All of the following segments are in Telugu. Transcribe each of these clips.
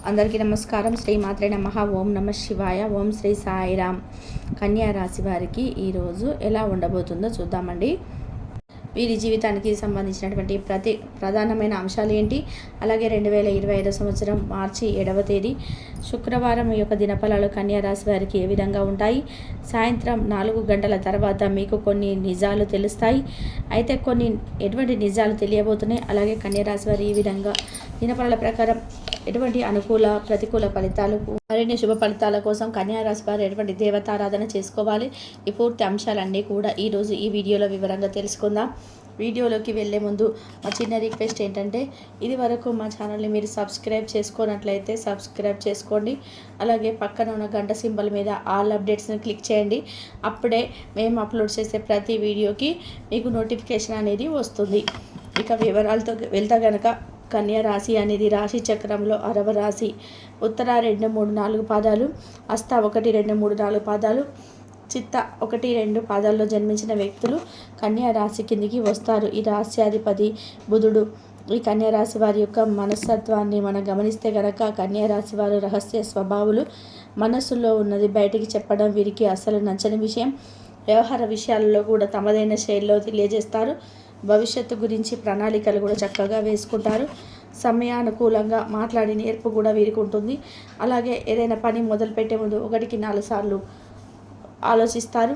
అందరికీ నమస్కారం. శ్రీ మాత్రే నమః. ఓం నమ శివాయ. ఓం శ్రీ సాయిరామ్. కన్యా రాశి వారికి ఈరోజు ఎలా ఉండబోతుందో చూద్దామండి. వీరి జీవితానికి సంబంధించినటువంటి ప్రధానమైన అంశాలు ఏంటి, అలాగే 2025 సంవత్సరం మార్చి 7వ తేదీ శుక్రవారం యొక్క దినఫలాలు కన్యా రాశి వారికి ఏ విధంగా ఉంటాయి. సాయంత్రం 4 గంటల తర్వాత మీకు కొన్ని నిజాలు తెలుస్తాయి. అయితే కొన్ని ఎటువంటి నిజాలు తెలియబోతున్నాయి. అలాగే కన్యా రాశి వారు ఈ విధంగా దినఫలాల ప్రకారం ఎటువంటి అనుకూల ప్రతికూల ఫలితాలు, మరిన్ని శుభ ఫలితాల కోసం కన్యా రాశి వారు ఎటువంటి దేవతారాధన చేసుకోవాలి, ఈ పూర్తి అంశాలన్నీ కూడా ఈరోజు ఈ వీడియోలో వివరంగా తెలుసుకుందాం. వీడియోలోకి వెళ్ళే ముందు మా చిన్న రిక్వెస్ట్ ఏంటంటే, ఇది వరకు మా ఛానల్ని మీరు సబ్స్క్రైబ్ చేసుకున్నట్లయితే సబ్స్క్రైబ్ చేసుకోండి. అలాగే పక్కన ఉన్న గంట సింబల్ మీద ఆల్ అప్డేట్స్ని క్లిక్ చేయండి. అప్పుడే మేము అప్లోడ్ చేసే ప్రతి వీడియోకి మీకు నోటిఫికేషన్ అనేది వస్తుంది. ఇక వివరాలతో వెళ్తా గనక, కన్యా రాశి అనేది రాశి చక్రంలో 6వ రాశి. ఉత్తర 2, 3, 4 పాదాలు, హస్త 1, 2, 3, 4 పాదాలు, చిత్త 1, 2 పాదాల్లో జన్మించిన వ్యక్తులు కన్యా రాశి కిందికి వస్తారు. ఈ రాశ్యాధిపతి బుధుడు. ఈ కన్యా రాశి వారి యొక్క మనస్తత్వాన్ని మనం గమనిస్తే కనుక, కన్యా రాశి వారు రహస్య స్వభావులు. మనస్సులో ఉన్నది బయటికి చెప్పడం వీరికి అస్సలు నచ్చని విషయం. వ్యవహార విషయాలలో కూడా తమదైన శైలిలో తెలియజేస్తారు. భవిష్యత్తు గురించి ప్రణాళికలు కూడా చక్కగా వేసుకుంటారు. సమయానుకూలంగా మాట్లాడి నేర్పు కూడా వీరికి ఉంటుంది. అలాగే ఏదైనా పని మొదలుపెట్టే ముందు 1కి 4 సార్లు ఆలోచిస్తారు.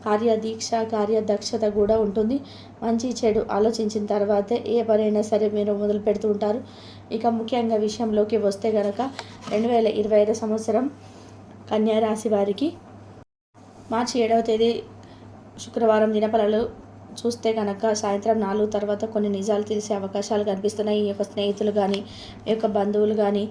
కార్యదీక్ష, కార్యదక్షత కూడా ఉంటుంది. మంచి చెడు ఆలోచించిన తర్వాతే ఏ పనైనా సరే మీరు మొదలు పెడుతూ ఉంటారు. ఇక ముఖ్యంగా విషయంలోకి వస్తే కనుక, 2025 సంవత్సరం కన్యా రాశి వారికి మార్చి 7వ తేదీ శుక్రవారం దినఫలాలు చూస్తే కనుక, సాయంత్రం 4 తర్వాత కొన్ని నిజాలు తెలిసే అవకాశాలు కనిపిస్తున్నాయి. ఈ యొక్క స్నేహితులు కానీ, మీ యొక్క బంధువులు కానీ,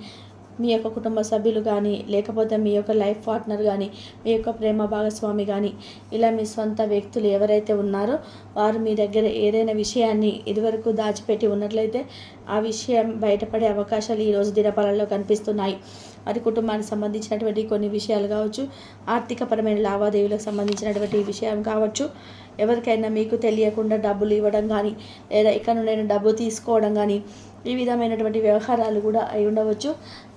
మీ యొక్క కుటుంబ సభ్యులు కానీ, లేకపోతే మీ యొక్క లైఫ్ పార్ట్నర్ కానీ, మీ యొక్క ప్రేమ భాగస్వామి కానీ, ఇలా మీ సొంత వ్యక్తులు ఎవరైతే ఉన్నారో వారు మీ దగ్గర ఏదైనా విషయాన్ని ఇదివరకు దాచిపెట్టి ఉన్నట్లయితే ఆ విషయం బయటపడే అవకాశాలు ఈరోజు దినఫలాల్లో కనిపిస్తున్నాయి. వారి కుటుంబానికి సంబంధించినటువంటి కొన్ని విషయాలు కావచ్చు, ఆర్థికపరమైన లావాదేవీలకు సంబంధించినటువంటి విషయం కావచ్చు, ఎవరికైనా మీకు తెలియకుండా డబ్బులు ఇవ్వడం కానీ, లేదా ఇక్కడ నుండి డబ్బు తీసుకోవడం కానీ, ఈ విధమైనటువంటి వ్యవహారాలు కూడా అయి ఉండవచ్చు.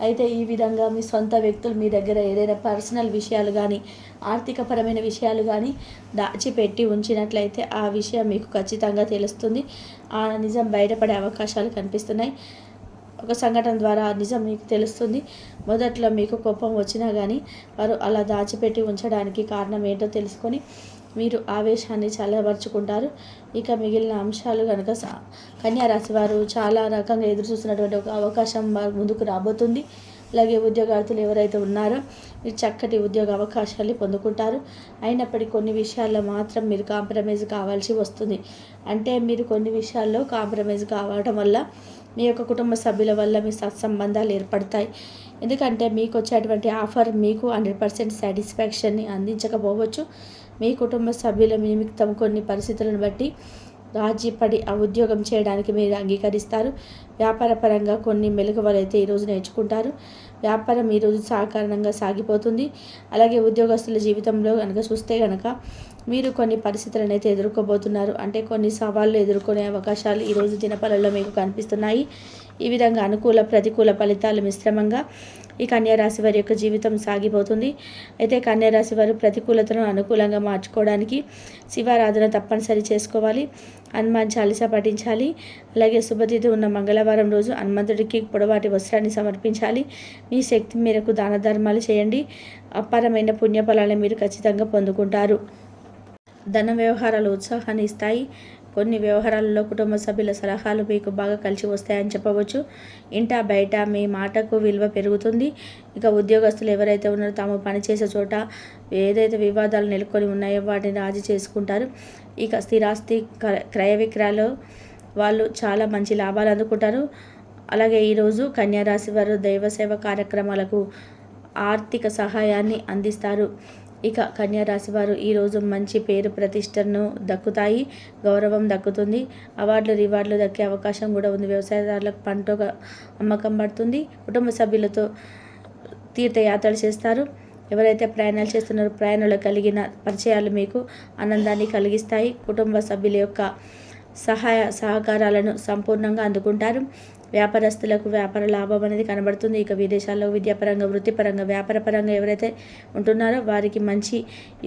అయితే ఈ విధంగా మీ సొంత వ్యక్తులు మీ దగ్గర ఏదైనా పర్సనల్ విషయాలు కానీ, ఆర్థికపరమైన విషయాలు కానీ దాచిపెట్టి ఉంచినట్లయితే ఆ విషయం మీకు ఖచ్చితంగా తెలుస్తుంది. ఆ నిజం బయటపడే అవకాశాలు కనిపిస్తున్నాయి. ఒక సంఘటన ద్వారా నిజం మీకు తెలుస్తుంది. మొదట్లో మీకు కోపం వచ్చినా కానీ వారు అలా దాచిపెట్టి ఉంచడానికి కారణం ఏంటో తెలుసుకొని మీరు ఆవేశాన్ని చల్లబరుచుకుంటారు. ఇక మిగిలిన అంశాలు కనుక, కన్యా రాశి వారు చాలా రకంగా ఎదురు చూస్తున్నటువంటి ఒక అవకాశం ముందుకు రాబోతుంది. అలాగే ఉద్యోగార్థులు ఎవరైతే ఉన్నారో మీరు చక్కటి ఉద్యోగ అవకాశాలు పొందుకుంటారు. అయినప్పటికీ కొన్ని విషయాల్లో మాత్రం మీరు కాంప్రమైజ్ కావాల్సి వస్తుంది. అంటే మీరు కొన్ని విషయాల్లో కాంప్రమైజ్ కావడం వల్ల మీ యొక్క కుటుంబ సభ్యుల వల్ల మీ సత్సంబంధాలు ఏర్పడతాయి. ఎందుకంటే మీకు వచ్చేటువంటి ఆఫర్ మీకు 100% సాటిస్ఫాక్షన్ని అందించకపోవచ్చు. మీ కుటుంబ సభ్యుల నిమిత్తం కొన్ని పరిస్థితులను బట్టి రాజీపడి ఆ ఉద్యోగం చేయడానికి మీరు అంగీకరిస్తారు. వ్యాపారపరంగా కొన్ని మెలకువలు అయితే ఈరోజు నేర్చుకుంటారు. వ్యాపారం ఈరోజు సహకారణంగా సాగిపోతుంది. అలాగే ఉద్యోగస్తుల జీవితంలో కనుక చూస్తే కనుక, మీరు కొన్ని పరిస్థితులను అయితే ఎదుర్కోబోతున్నారు. అంటే కొన్ని సవాళ్ళు ఎదుర్కొనే అవకాశాలు ఈరోజు దినఫలాల్లో మీకు కనిపిస్తున్నాయి. ఈ విధంగా అనుకూల ప్రతికూల ఫలితాలు మిశ్రమంగా ఈ కన్యా రాశి వారి యొక్క జీవితం సాగిపోతుంది. అయితే కన్యా రాశి వారు ప్రతికూలతను అనుకూలంగా మార్చుకోవడానికి శివారాధన తప్పనిసరి చేసుకోవాలి. హనుమాన్ చాలీసా పఠించాలి. అలాగే శుభతిథి ఉన్న మంగళవారం రోజు హనుమంతుడికి పొడవాటి వస్త్రాన్ని సమర్పించాలి. మీ శక్తి మేరకు దాన ధర్మాలు చేయండి. అపారమైన పుణ్యఫలాలను మీరు ఖచ్చితంగా పొందుకుంటారు. ధన వ్యవహారాలు ఉత్సాహాన్ని ఇస్తాయి. కొన్ని వ్యవహారాలలో కుటుంబ సభ్యుల సలహాలు మీకు బాగా కలిసి వస్తాయని చెప్పవచ్చు. ఇంట బయట మీ మాటకు విలువ పెరుగుతుంది. ఇక ఉద్యోగస్తులు ఎవరైతే ఉన్నారో తాము పనిచేసే చోట ఏదైతే వివాదాలు నెలకొని ఉన్నాయో వాటిని రాజీ చేసుకుంటారు. ఇక స్థిరాస్తి క్రయ విక్రయాలు వాళ్ళు చాలా మంచి లాభాలు అందుకుంటారు. అలాగే ఈరోజు కన్యా రాశి వారు దైవ సేవ కార్యక్రమాలకు ఆర్థిక సహాయాన్ని అందిస్తారు. ఇక కన్యా రాశి వారు ఈరోజు మంచి పేరు ప్రతిష్టను దక్కుతాయి. గౌరవం దక్కుతుంది. అవార్డులు రివార్డులు దక్కే అవకాశం కూడా ఉంది. వ్యవసాయదారులకు పంట అమ్మకం పడుతుంది. కుటుంబ సభ్యులతో తీర్థయాత్రలు చేస్తారు. ఎవరైతే ప్రయాణాలు చేస్తున్నారో ప్రయాణంలో కలిగిన పరిచయాలు మీకు ఆనందాన్ని కలిగిస్తాయి. కుటుంబ సభ్యుల యొక్క సహాయ సహకారాలను సంపూర్ణంగా అందుకుంటారు. వ్యాపారస్తులకు వ్యాపార లాభం అనేది కనబడుతుంది. ఇక విదేశాల్లో విద్యాపరంగా, వృత్తిపరంగా, వ్యాపారపరంగా ఎవరైతే ఉంటున్నారో వారికి మంచి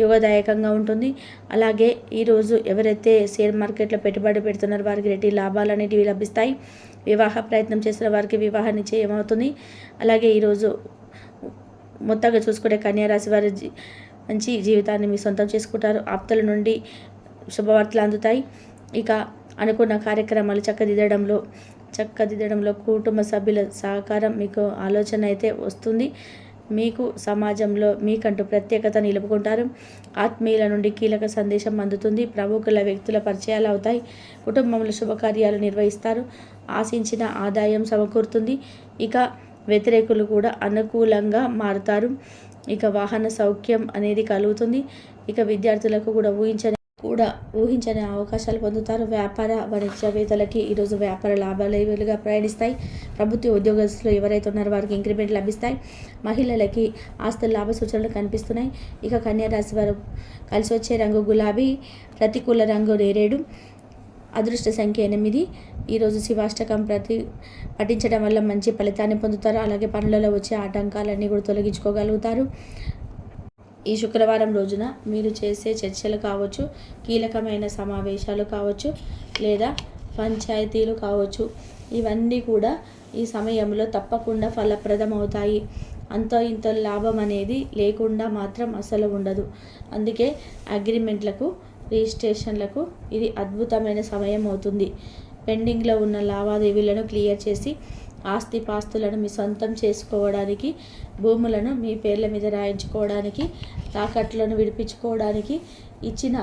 యోగదాయకంగా ఉంటుంది. అలాగే ఈరోజు ఎవరైతే షేర్ మార్కెట్లో పెట్టుబడి పెడుతున్నారో వారికి రెడ్డి లాభాలు అనేటివి లభిస్తాయి. వివాహ ప్రయత్నం చేస్తున్న వారికి వివాహ నిశ్చయం అవుతుంది. అలాగే ఈరోజు మొత్తంగా చూసుకుంటే కన్యారాశి వారి మంచి జీవితాన్ని మీ సొంతం చేసుకుంటారు. ఆప్తుల నుండి శుభవార్తలు అందుతాయి. ఇక అనుకున్న కార్యక్రమాలు చక్కదిద్దడంలో కుటుంబ సభ్యుల సహకారం మీకు ఆలోచన అయితే వస్తుంది. మీకు సమాజంలో మీకంటూ ప్రత్యేకత నిలుపుకుంటారు. ఆత్మీయుల నుండి కీలక సందేశం అందుతుంది. ప్రముఖుల వ్యక్తుల పరిచయాలు అవుతాయి. కుటుంబంలో శుభకార్యాలు నిర్వహిస్తారు. ఆశించిన ఆదాయం సమకూరుతుంది. ఇక వ్యతిరేకులు కూడా అనుకూలంగా మారుతారు. ఇక వాహన సౌఖ్యం అనేది కలుగుతుంది. ఇక విద్యార్థులకు కూడా ఊహించని అవకాశాలు పొందుతారు. వ్యాపార వాణిజ్యవేత్తలకి ఈరోజు వ్యాపార లాభాలుగా ప్రయాణిస్తాయి. ప్రభుత్వ ఉద్యోగస్తులు ఎవరైతే ఉన్నారో వారికి ఇంక్రిమెంట్ లభిస్తాయి. మహిళలకి ఆస్తుల లాభ సూచనలు కనిపిస్తున్నాయి. ఇక కన్యారాశి వారు కలిసి వచ్చే రంగు గులాబీ, ప్రతికూల రంగు నేరేడు, అదృష్ట సంఖ్య 8. ఈరోజు శివాష్టకం పఠించడం వల్ల మంచి ఫలితాన్ని పొందుతారు. అలాగే పనులలో వచ్చే ఆటంకాలన్నీ కూడా తొలగించుకోగలుగుతారు. ఈ శుక్రవారం రోజున మీరు చేసే చర్చలు కావచ్చు, కీలకమైన సమావేశాలు కావచ్చు, లేదా పంచాయతీలు కావచ్చు, ఇవన్నీ కూడా ఈ సమయంలో తప్పకుండా ఫలప్రదం అవుతాయి. అంతో ఇంతో లాభం అనేది లేకుండా మాత్రం అసలు ఉండదు. అందుకే అగ్రిమెంట్లకు, రిజిస్ట్రేషన్లకు ఇది అద్భుతమైన సమయం అవుతుంది. పెండింగ్లో ఉన్న లావాదేవీలను క్లియర్ చేసి ఆస్తిపాస్తులను మీ సొంతం చేసుకోవడానికి, భూములను మీ పేర్ల మీద రాయించుకోవడానికి, తాకట్లను విడిపించుకోవడానికి, ఇచ్చిన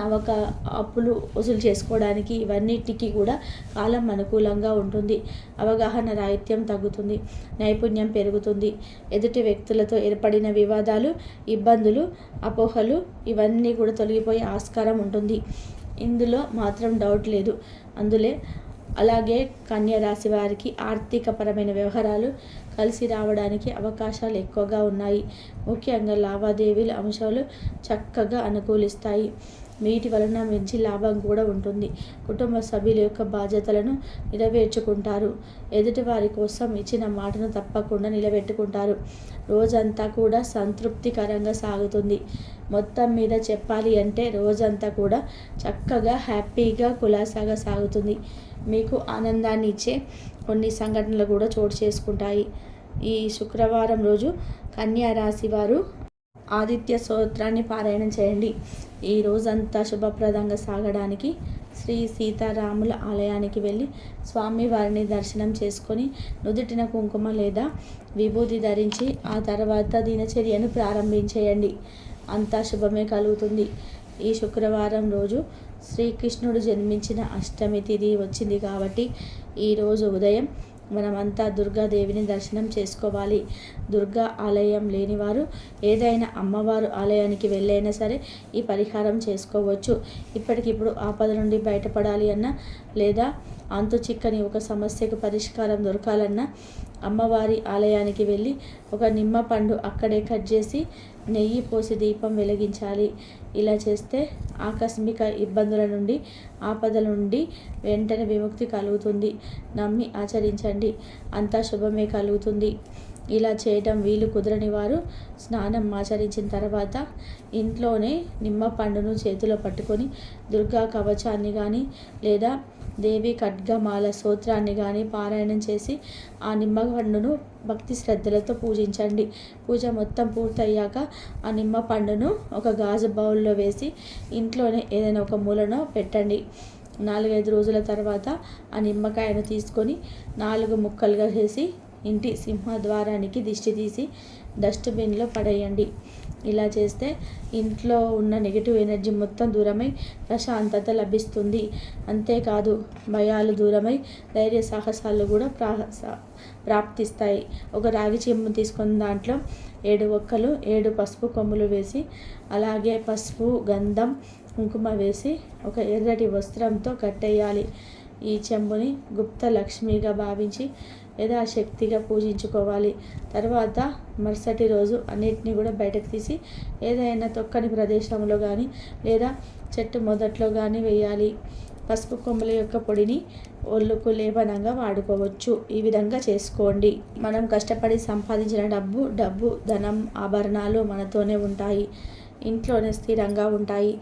అప్పులు వసూలు చేసుకోవడానికి, ఇవన్నిటికీ కూడా కాలం అనుకూలంగా ఉంటుంది. అవగాహన రాహిత్యం తగ్గుతుంది. నైపుణ్యం పెరుగుతుంది. ఎదుటి వ్యక్తులతో ఏర్పడిన వివాదాలు, ఇబ్బందులు, అపోహలు ఇవన్నీ కూడా తొలగిపోయే ఆస్కారం ఉంటుంది. ఇందులో మాత్రం డౌట్ లేదు. అలాగే కన్యా రాశి వారికి ఆర్థికపరమైన వ్యవహారాలు కలిసి రావడానికి అవకాశాలు ఎక్కువగా ఉన్నాయి. ముఖ్యంగా లావాదేవీల అంశాలు చక్కగా అనుకూలిస్తాయి. వీటి వలన మంచి లాభం కూడా ఉంటుంది. కుటుంబ సభ్యుల యొక్క బాధ్యతలను నెరవేర్చుకుంటారు. ఎదుటివారి కోసం ఇచ్చిన మాటను తప్పకుండా నిలబెట్టుకుంటారు. రోజంతా కూడా సంతృప్తికరంగా సాగుతుంది. మొత్తం మీద చెప్పాలి అంటే రోజంతా కూడా చక్కగా హ్యాపీగా కులాసాగా సాగుతుంది. మీకు ఆనందాన్ని ఇచ్చే కొన్ని సంఘటనలు కూడా చోటు చేసుకుంటాయి. ఈ శుక్రవారం రోజు కన్యా రాశి వారు ఆదిత్య స్తోత్రాన్ని పారాయణం చేయండి. ఈ రోజంతా శుభప్రదంగా సాగడానికి శ్రీ సీతారాముల ఆలయానికి వెళ్ళి స్వామివారిని దర్శనం చేసుకొని నుదుటిన కుంకుమ లేదా విభూతి ధరించి ఆ తర్వాత దినచర్యను ప్రారంభించేయండి. అంతా శుభమే కలుగుతుంది. ఈ శుక్రవారం రోజు శ్రీకృష్ణుడు జన్మించిన అష్టమి తిథి వచ్చింది కాబట్టి ఈరోజు ఉదయం మనమంతా దుర్గాదేవిని దర్శనం చేసుకోవాలి. దుర్గా ఆలయం లేనివారు ఏదైనా అమ్మవారు ఆలయానికి వెళ్ళైనా సరే ఈ పరిహారం చేసుకోవచ్చు. ఇప్పటికిప్పుడు ఆపద నుండి బయటపడాలి అన్నా, లేదా అంతు చిక్కని ఒక సమస్యకు పరిష్కారం దొరకాలన్నా అమ్మవారి ఆలయానికి వెళ్ళి ఒక నిమ్మ పండు అక్కడే కట్ చేసి నెయ్యి పోసి దీపం వెలిగించాలి. ఇలా చేస్తే ఆకస్మిక ఇబ్బందుల నుండి, ఆపదల నుండి వెంటనే విముక్తి కలుగుతుంది. నమ్మి ఆచరించండి. అంతా శుభమే కలుగుతుంది. ఇలా చేయడం వీలు కుదరని వారు స్నానం ఆచరించిన తర్వాత ఇంట్లోనే నిమ్మ పండును చేతిలో పట్టుకొని దుర్గా కవచాన్ని కానీ లేదా దేవి ఖడ్గమాల స్తోత్రాన్ని కానీ పారాయణం చేసి ఆ నిమ్మ పండును భక్తి శ్రద్ధలతో పూజించండి. పూజ మొత్తం పూర్తయ్యాక ఆ నిమ్మ పండును ఒక గాజు బౌల్లో వేసి ఇంట్లోనే ఏదైనా ఒక మూలను పెట్టండి. 4-5 రోజుల తర్వాత ఆ నిమ్మకాయను తీసుకొని 4 ముక్కలుగా చేసి ఇంటి సింహద్వారానికి దిష్టి తీసి డస్ట్బిన్లో పడేయండి. ఇలా చేస్తే ఇంట్లో ఉన్న నెగిటివ్ ఎనర్జీ మొత్తం దూరమై ప్రశాంతత లభిస్తుంది. అంతేకాదు భయాలు దూరమై ధైర్య సాహసాలు కూడా ప్రాప్తిస్తాయి. ఒక రాగి చెంబు తీసుకున్న దాంట్లో 7 ఒక్కలు 7 పసుపు కొమ్ములు వేసి, అలాగే పసుపు, గంధం, కుంకుమ వేసి ఒక ఎర్రటి వస్త్రంతో కట్టేయాలి. ఈ చెంబుని గుప్త లక్ష్మిగా భావించి యథాశక్తిగా పూజించుకోవాలి. తర్వాత మరుసటి రోజు అన్నిటినీ కూడా బయటకు తీసి ఏదైనా తొక్కని ప్రదేశంలో కానీ లేదా చెట్టు మొదట్లో కానీ వేయాలి. పసుపు కొమ్మల యొక్క పొడిని ఒళ్ళుకు లేపనంగా వాడుకోవచ్చు. ఈ విధంగా చేసుకోండి. మనం కష్టపడి సంపాదించిన డబ్బు, ధనం, ఆభరణాలు మనతోనే ఉంటాయి. ఇంట్లోనే స్థిరంగా ఉంటాయి.